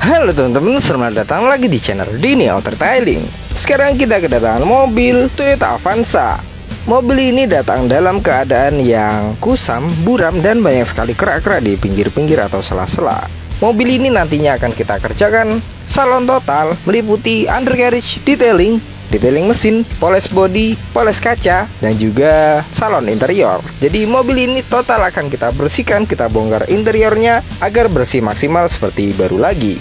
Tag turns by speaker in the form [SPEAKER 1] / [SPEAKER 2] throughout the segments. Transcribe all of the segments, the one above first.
[SPEAKER 1] Halo teman-teman, selamat datang lagi di channel Dini Auto Detailing. Sekarang kita kedatangan mobil Toyota Avanza. Mobil ini datang dalam keadaan yang kusam, buram, dan banyak sekali kerak-kerak di pinggir-pinggir atau sela-sela. Mobil ini nantinya akan kita kerjakan salon total, meliputi undercarriage detailing, detailing mesin, poles bodi, poles kaca, dan juga salon interior. Jadi mobil ini total akan kita bersihkan, kita bongkar interiornya agar bersih maksimal seperti baru lagi.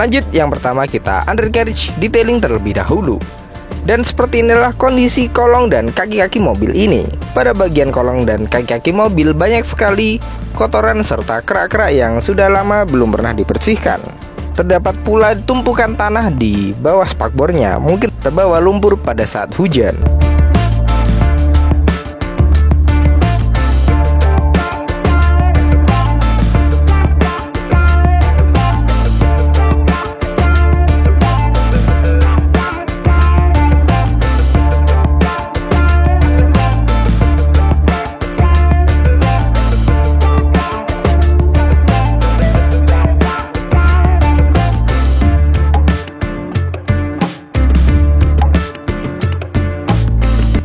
[SPEAKER 1] Lanjut, yang pertama kita undercarriage detailing terlebih dahulu. Dan seperti inilah kondisi kolong dan kaki-kaki mobil ini. Pada bagian kolong dan kaki-kaki mobil banyak sekali kotoran serta kerak-kerak yang sudah lama belum pernah dibersihkan. Terdapat pula tumpukan tanah di bawah spakbornya, mungkin terbawa lumpur pada saat hujan.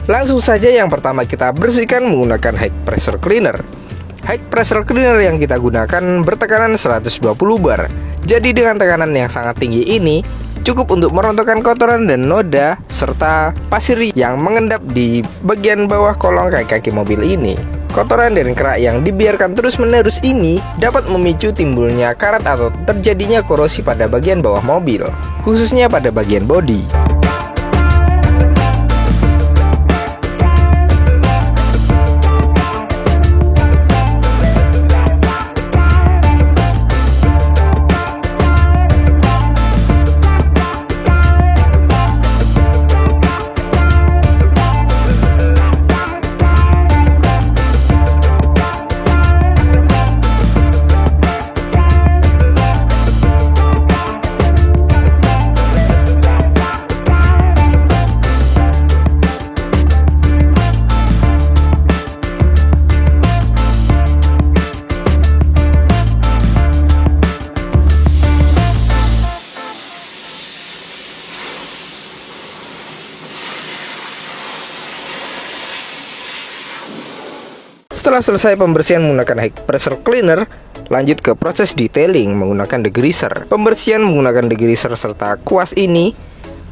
[SPEAKER 1] Langsung saja yang pertama kita bersihkan menggunakan high pressure cleaner. High pressure cleaner yang kita gunakan bertekanan 120 bar. Jadi dengan tekanan yang sangat tinggi ini cukup untuk merontokkan kotoran dan noda serta pasir yang mengendap di bagian bawah kolong kaki-kaki mobil ini. Kotoran dan kerak yang dibiarkan terus-menerus ini dapat memicu timbulnya karat atau terjadinya korosi pada bagian bawah mobil, khususnya pada bagian bodi. Setelah selesai pembersihan menggunakan high pressure cleaner, lanjut ke proses detailing menggunakan degreaser. Pembersihan menggunakan degreaser serta kuas ini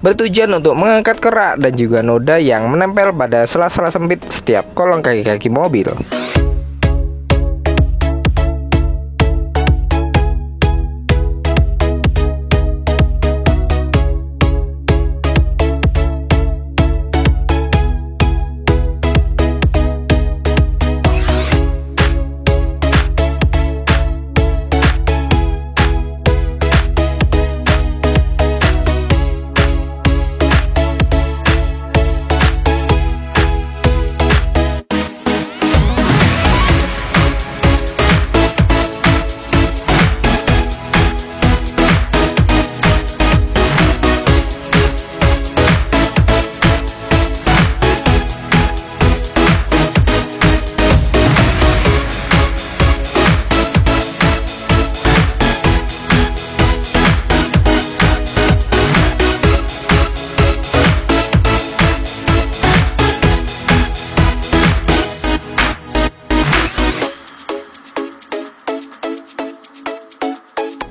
[SPEAKER 1] bertujuan untuk mengangkat kerak dan juga noda yang menempel pada sela-sela sempit setiap kolong kaki-kaki mobil.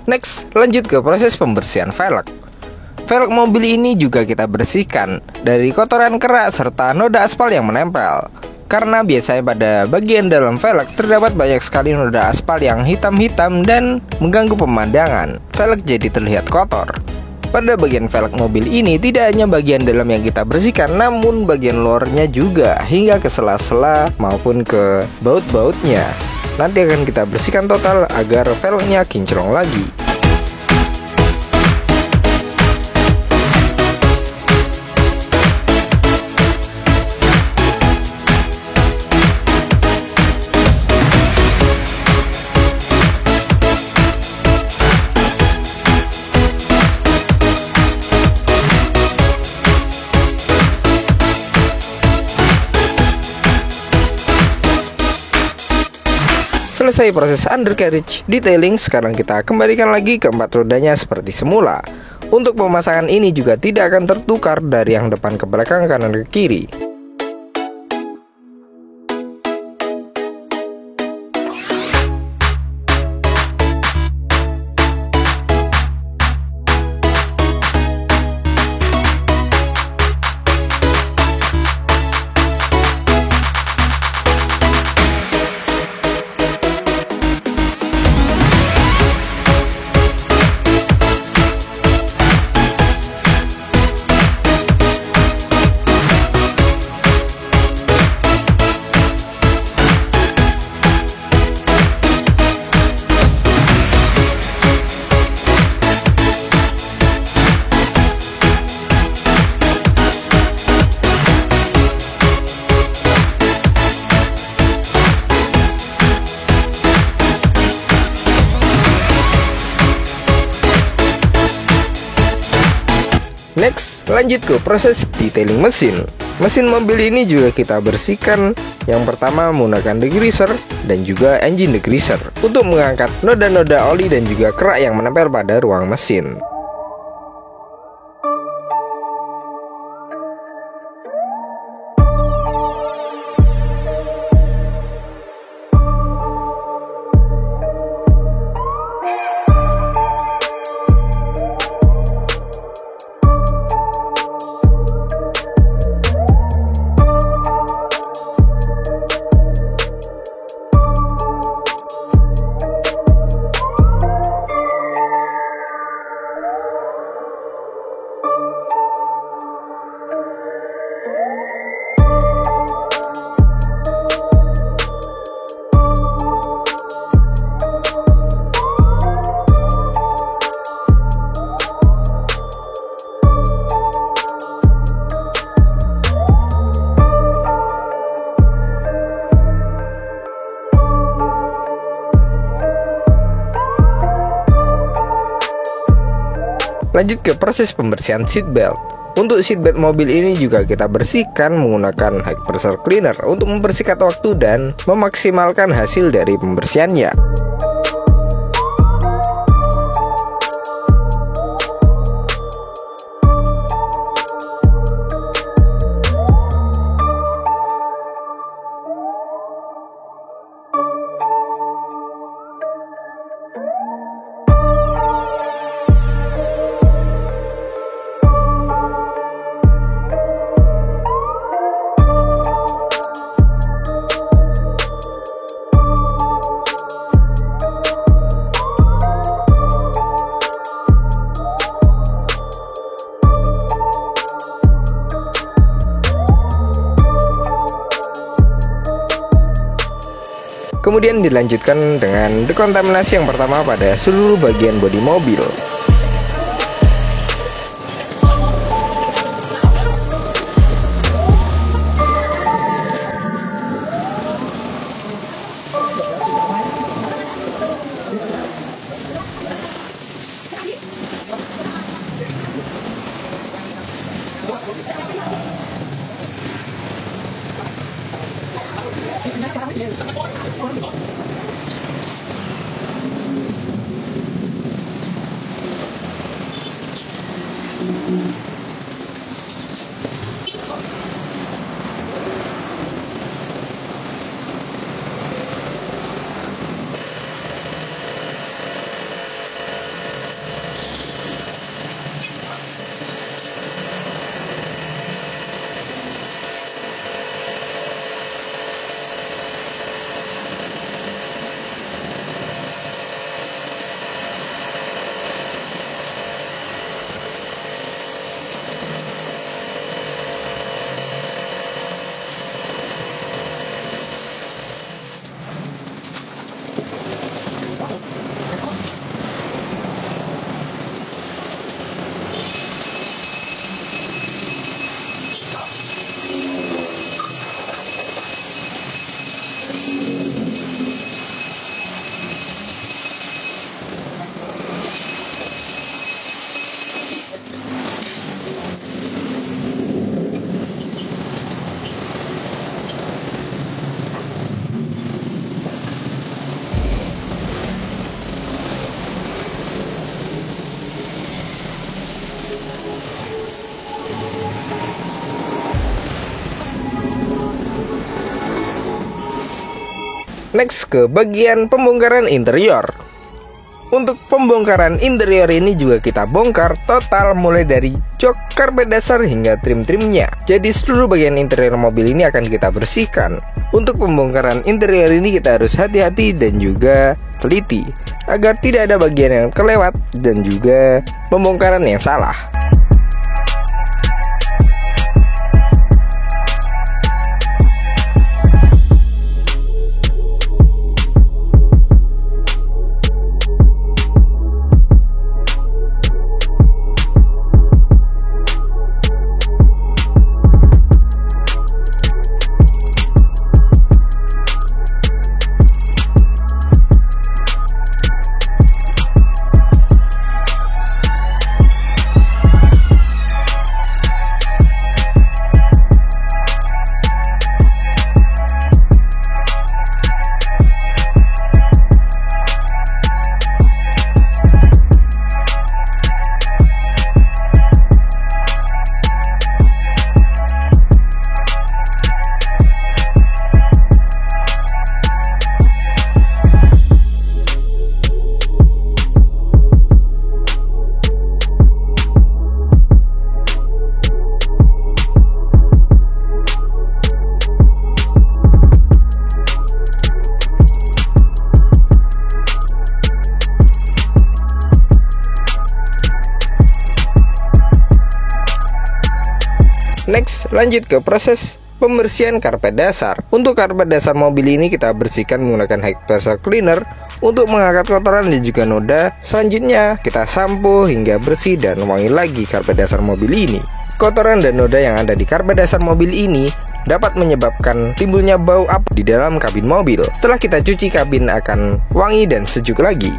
[SPEAKER 1] Next, lanjut ke proses pembersihan velg. Velg mobil ini juga kita bersihkan dari kotoran kerak serta noda aspal yang menempel. Karena biasanya pada bagian dalam velg terdapat banyak sekali noda aspal yang hitam-hitam dan mengganggu pemandangan. Velg jadi terlihat kotor. Pada bagian velg mobil ini tidak hanya bagian dalam yang kita bersihkan, namun bagian luarnya juga hingga ke sela-sela maupun ke baut-bautnya. Nanti akan kita bersihkan total agar velgnya kinclong lagi. Selesai proses undercarriage detailing, sekarang kita kembalikan lagi ke empat rodanya seperti semula. Untuk pemasangan ini juga tidak akan tertukar dari yang depan ke belakang, kanan ke kiri. Next, lanjut ke proses detailing mesin. Mesin mobil ini juga kita bersihkan. Yang pertama menggunakan degreaser dan juga engine degreaser untuk mengangkat noda-noda oli dan juga kerak yang menempel pada ruang mesin. Lanjut ke proses pembersihan seatbelt. Untuk seatbelt mobil ini juga kita bersihkan menggunakan high pressure cleaner untuk mempersingkat waktu dan memaksimalkan hasil dari pembersihannya. Kemudian dilanjutkan dengan dekontaminasi yang pertama pada seluruh bagian bodi mobil. Next ke bagian pembongkaran interior. Untuk pembongkaran interior ini juga kita bongkar total mulai dari jok, karpet dasar hingga trim-trimnya. Jadi seluruh bagian interior mobil ini akan kita bersihkan. Untuk pembongkaran interior ini kita harus hati-hati dan juga teliti agar tidak ada bagian yang kelewat dan juga pembongkaran yang salah. Next, lanjut ke proses pembersihan karpet dasar. Untuk karpet dasar mobil ini kita bersihkan menggunakan high pressure cleaner untuk mengangkat kotoran dan juga noda. Selanjutnya kita sampo hingga bersih dan wangi lagi karpet dasar mobil ini. Kotoran dan noda yang ada di karpet dasar mobil ini dapat menyebabkan timbulnya bau api di dalam kabin mobil. Setelah kita cuci, kabin akan wangi dan sejuk lagi.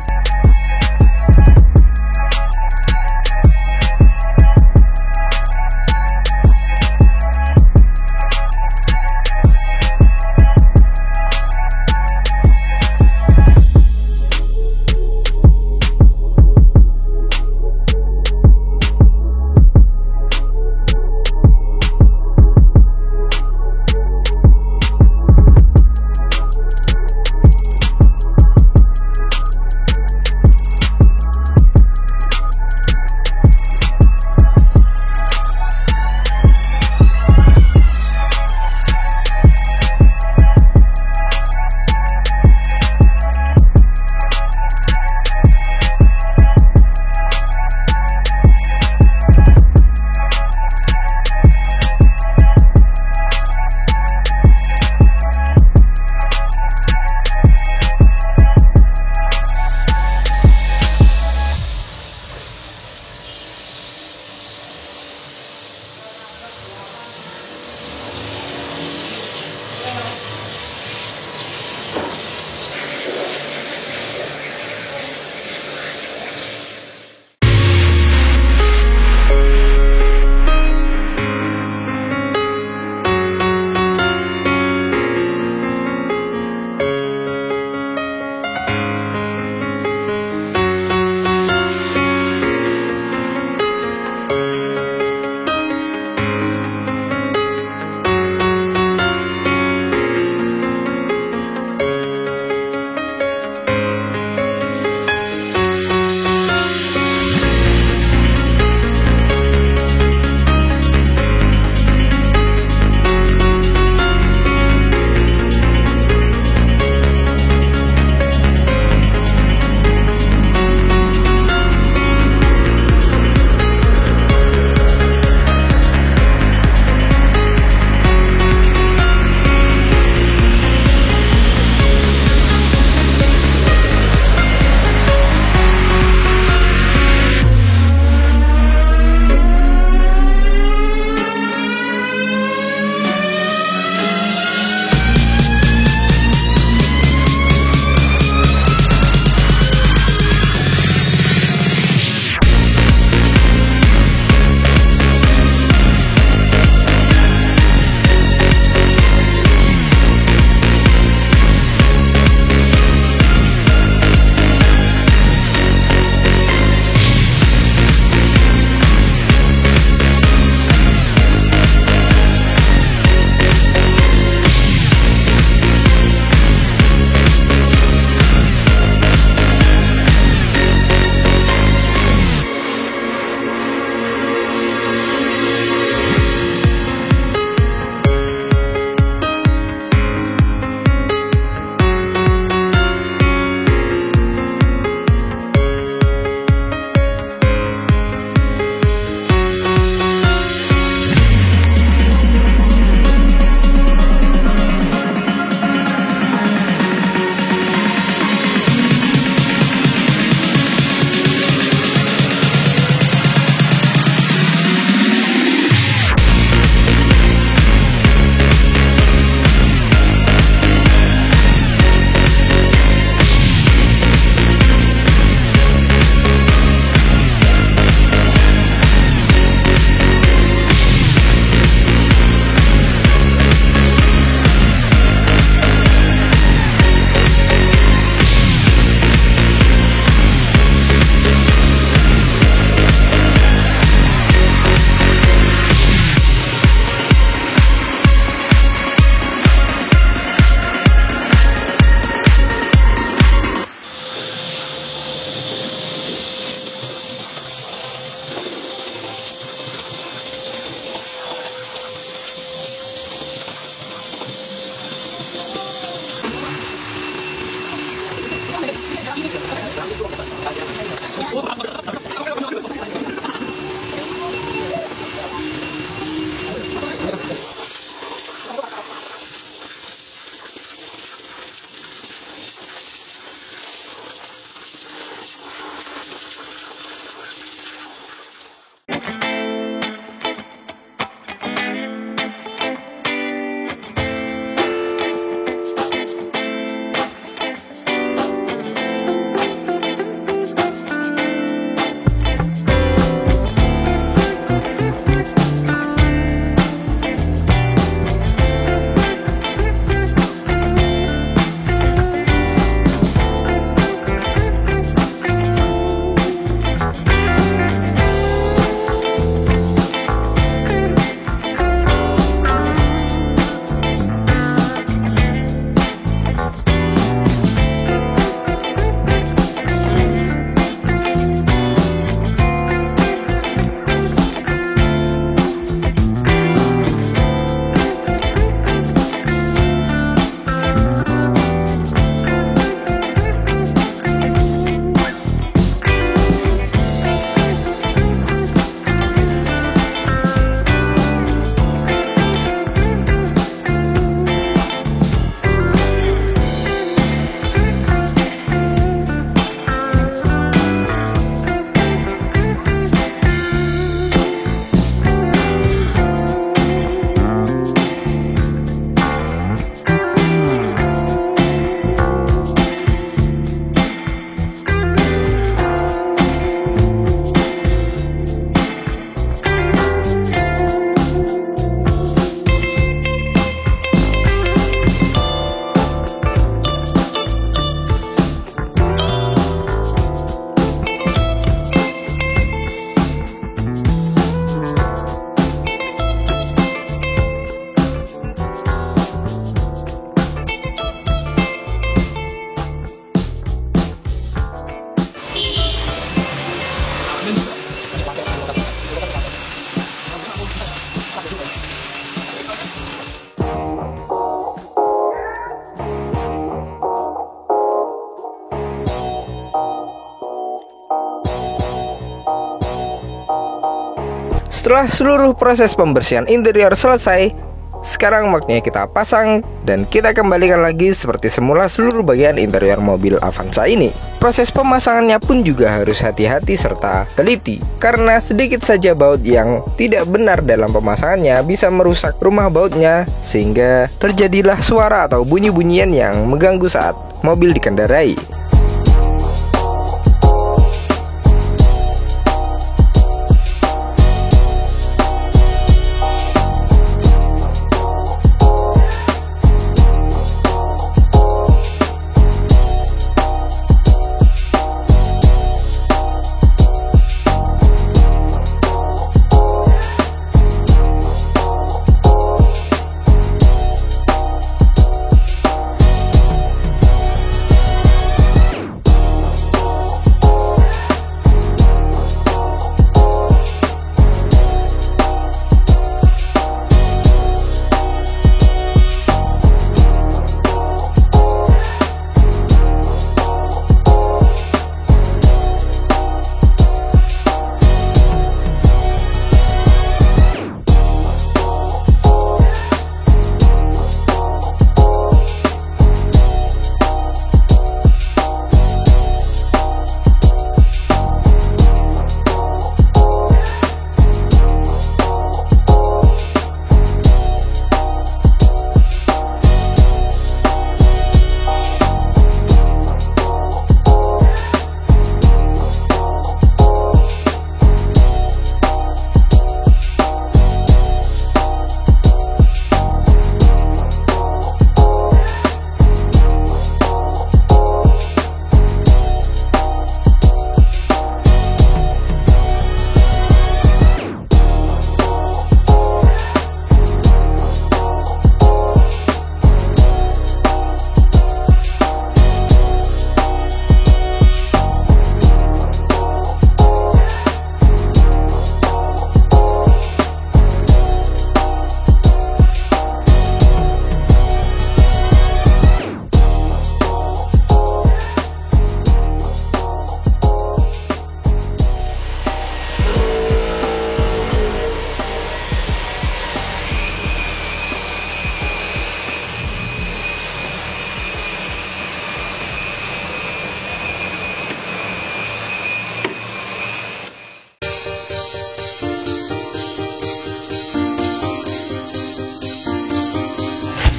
[SPEAKER 1] Setelah seluruh proses pembersihan interior selesai, sekarang waktunya kita pasang dan kita kembalikan lagi seperti semula seluruh bagian interior mobil Avanza ini. Proses pemasangannya pun juga harus hati-hati serta teliti, karena sedikit saja baut yang tidak benar dalam pemasangannya bisa merusak rumah bautnya, sehingga terjadilah suara atau bunyi-bunyian yang mengganggu saat mobil dikendarai.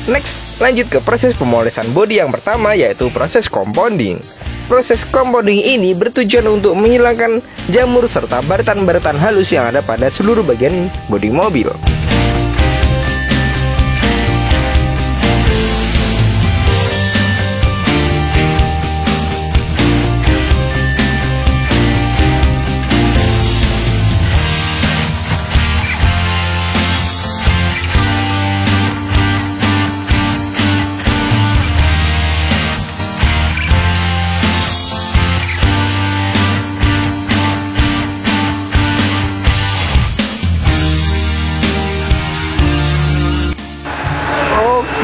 [SPEAKER 1] Next, lanjut ke proses pemolesan bodi yang pertama, yaitu proses compounding. Proses compounding ini bertujuan untuk menghilangkan jamur serta baretan-baretan halus yang ada pada seluruh bagian bodi mobil.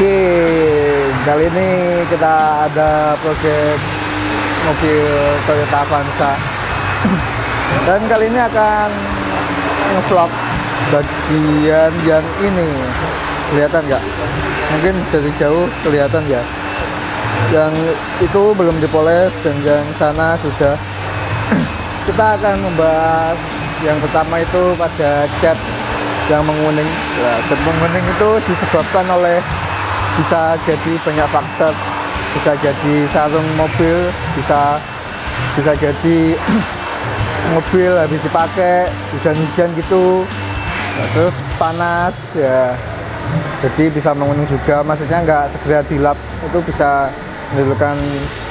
[SPEAKER 2] Oke, kali ini kita ada proyek mobil Toyota Avanza. Dan kali ini akan nge-vlog bagian yang ini. Kelihatan nggak? Mungkin dari jauh kelihatan ya. Yang itu belum dipoles dan yang sana sudah. Kita akan membahas yang pertama itu pada cat yang menguning. Ya, cat menguning itu disebabkan oleh, bisa jadi banyak faktor, bisa jadi sarung mobil, bisa jadi mobil habis dipakai hujan-hujan gitu, nah, terus panas ya, jadi bisa menguning juga. Maksudnya nggak segera dilap, itu bisa menimbulkan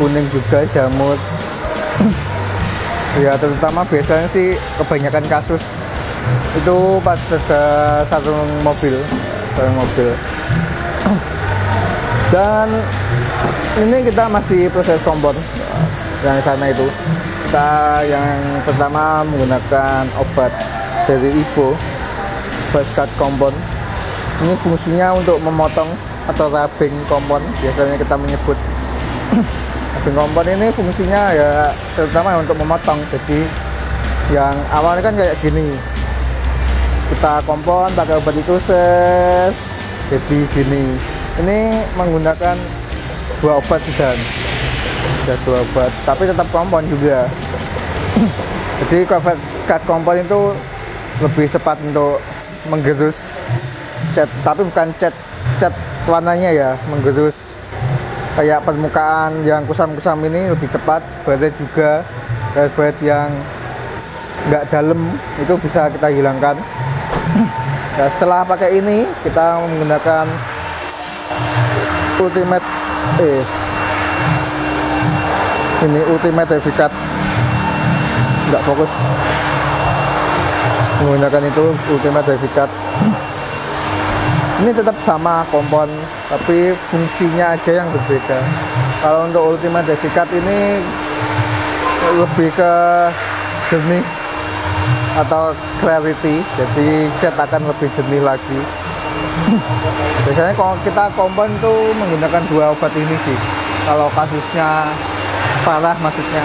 [SPEAKER 2] kuning juga, jamur. Ya terutama biasanya sih kebanyakan kasus itu pada sarung mobil. Dan ini kita masih proses kompon yang sana itu. Kita yang pertama menggunakan obat dari Ibo, Baskat kompon. Ini fungsinya untuk memotong atau rubbing kompon, biasanya kita menyebut. Rubbing kompon ini fungsinya ya terutama untuk memotong. Jadi yang awalnya kan kayak gini, kita kompon pakai obat itu jadi gini. Ini menggunakan 2 obat sudah 2 obat, tapi tetap kompon juga. Jadi Corvette Scud kompon itu lebih cepat untuk menggerus cat, tapi bukan cat warnanya ya, menggerus kayak permukaan yang kusam-kusam ini lebih cepat. Baret juga, baret yang nggak dalam itu bisa kita hilangkan. Nah, setelah pakai ini kita menggunakan Ultimate ini Ultimate Heavy Cut, nggak fokus, menggunakan itu Ultimate Heavy Cut. Ini tetap sama kompon, tapi fungsinya aja yang berbeda. Kalau untuk Ultimate Heavy Cut ini lebih ke jernih atau clarity, jadi cat akan lebih jernih lagi. Biasanya kalau kita kompon tuh menggunakan 2 obat ini sih, kalau kasusnya parah maksudnya.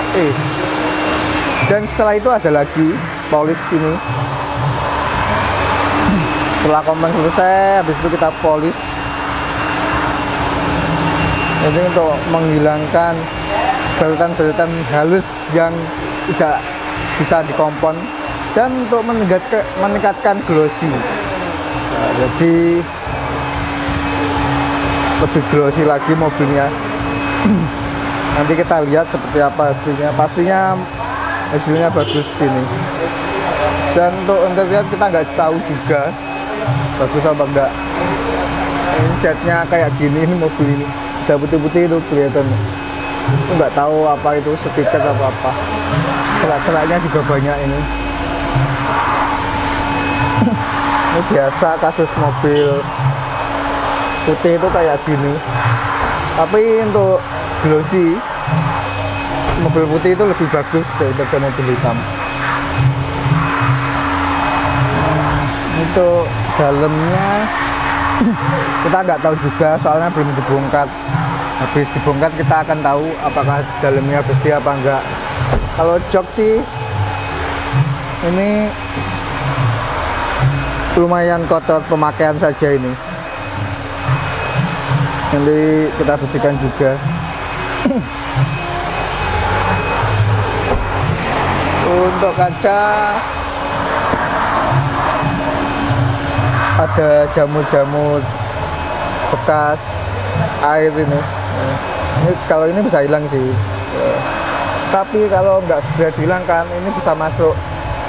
[SPEAKER 2] Dan setelah itu ada lagi polis ini. Setelah kompon selesai, habis itu kita polis. Jadi untuk menghilangkan barutan-barutan halus yang tidak bisa dikompon, dan untuk meningkatkan glossy. Nah, jadi lebih glossy lagi mobilnya. Nanti kita lihat seperti apa hasilnya. Pastinya hasilnya bagus ini. Dan untuk interior kita nggak tahu juga bagus apa enggak. Ini catnya kayak gini, ini mobil ini udah putih-putih itu kelihatan. Itu nggak tahu apa itu stiker apa apa. Celak-celaknya juga banyak ini. Ini biasa kasus mobil putih itu kayak gini. Tapi untuk glossy, mobil putih itu lebih bagus daripada mobil hitam. Untuk dalamnya kita nggak tahu juga, soalnya belum dibongkar. Habis dibongkar kita akan tahu apakah dalamnya bersih apa enggak. Kalau jok sih ini lumayan kotor, pemakaian saja ini. Nanti kita bersihkan juga. Untuk kaca ada jamur-jamur bekas air ini. Ini kalau ini bisa hilang sih. Tapi kalau nggak segera dihilangkan, ini bisa masuk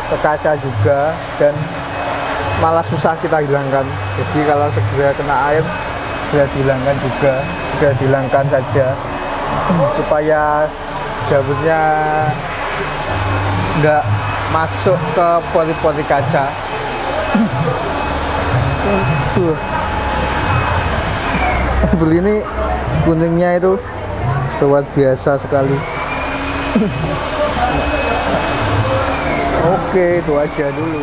[SPEAKER 2] ke kaca juga dan malah susah kita hilangkan. Jadi kalau segera kena air, segera dihilangkan juga, segera dihilangkan saja supaya jamurnya nggak masuk ke pori-pori kaca. Mobil ini kuningnya itu luar biasa sekali. Oke, itu aja dulu.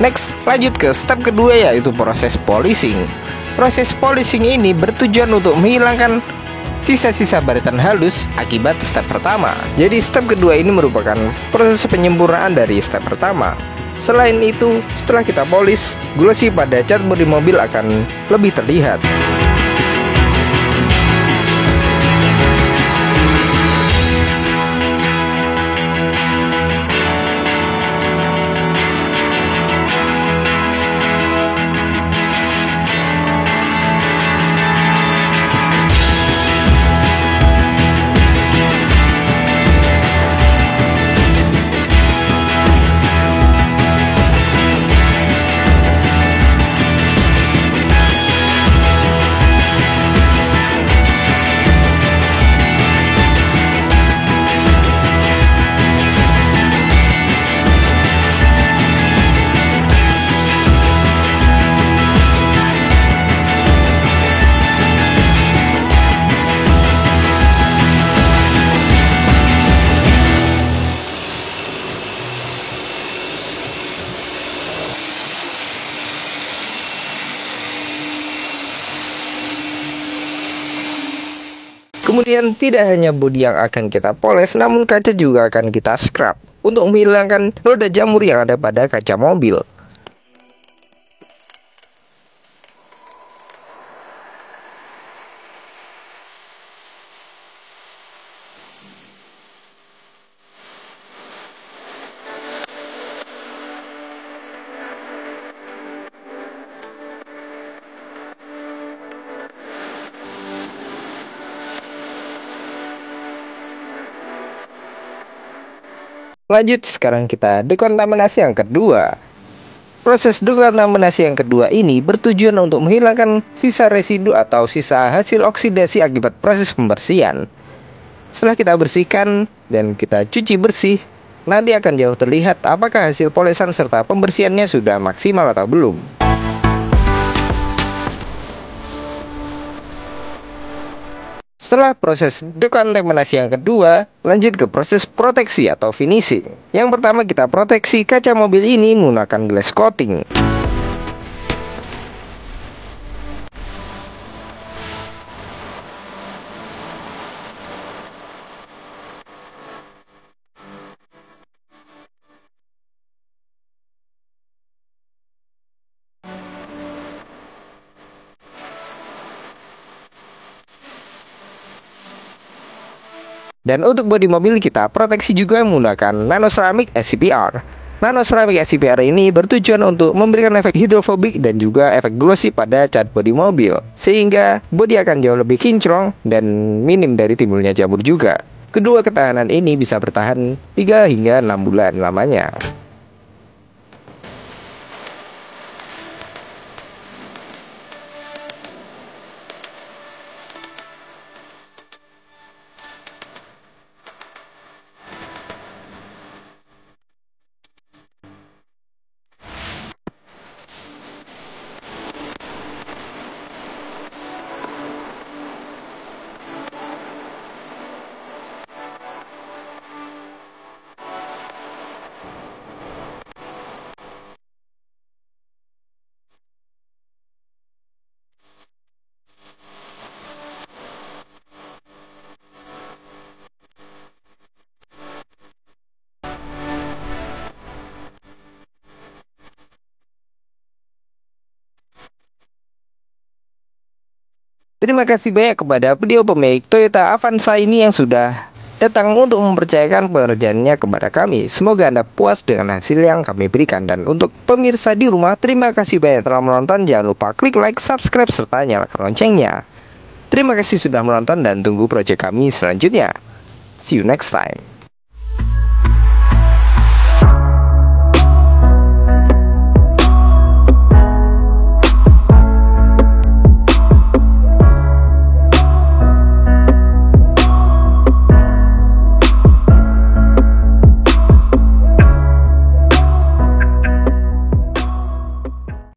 [SPEAKER 1] Next, lanjut ke step kedua, yaitu proses polishing. Proses polishing ini bertujuan untuk menghilangkan sisa-sisa baretan halus akibat step pertama. Jadi step kedua ini merupakan proses penyempurnaan dari step pertama. Selain itu, setelah kita polish, glossy pada cat bodi mobil akan lebih terlihat. Kemudian tidak hanya bodi yang akan kita poles, namun kaca juga akan kita scrub untuk menghilangkan noda jamur yang ada pada kaca mobil. Lanjut, sekarang kita dekontaminasi yang kedua. Proses dekontaminasi yang kedua ini bertujuan untuk menghilangkan sisa residu atau sisa hasil oksidasi akibat proses pembersihan. Setelah kita bersihkan dan kita cuci bersih, nanti akan jauh terlihat apakah hasil polesan serta pembersihannya sudah maksimal atau belum. Setelah proses dekontaminasi yang kedua, lanjut ke proses proteksi atau finishing. Yang pertama, kita proteksi kaca mobil ini menggunakan glass coating. Dan untuk bodi mobil kita proteksi juga menggunakan nano ceramic SCPR. Nano ceramic SCPR ini bertujuan untuk memberikan efek hidrofobik dan juga efek glossy pada cat bodi mobil, sehingga bodi akan jauh lebih kinclong dan minim dari timbulnya jamur juga. Kedua ketahanan ini bisa bertahan 3 hingga 6 bulan lamanya. Terima kasih banyak kepada beliau pemilik Toyota Avanza ini yang sudah datang untuk mempercayakan pekerjaannya kepada kami. Semoga Anda puas dengan hasil yang kami berikan. Dan untuk pemirsa di rumah, terima kasih banyak telah menonton. Jangan lupa klik like, subscribe, serta nyalakan loncengnya. Terima kasih sudah menonton dan tunggu proyek kami selanjutnya. See you next time.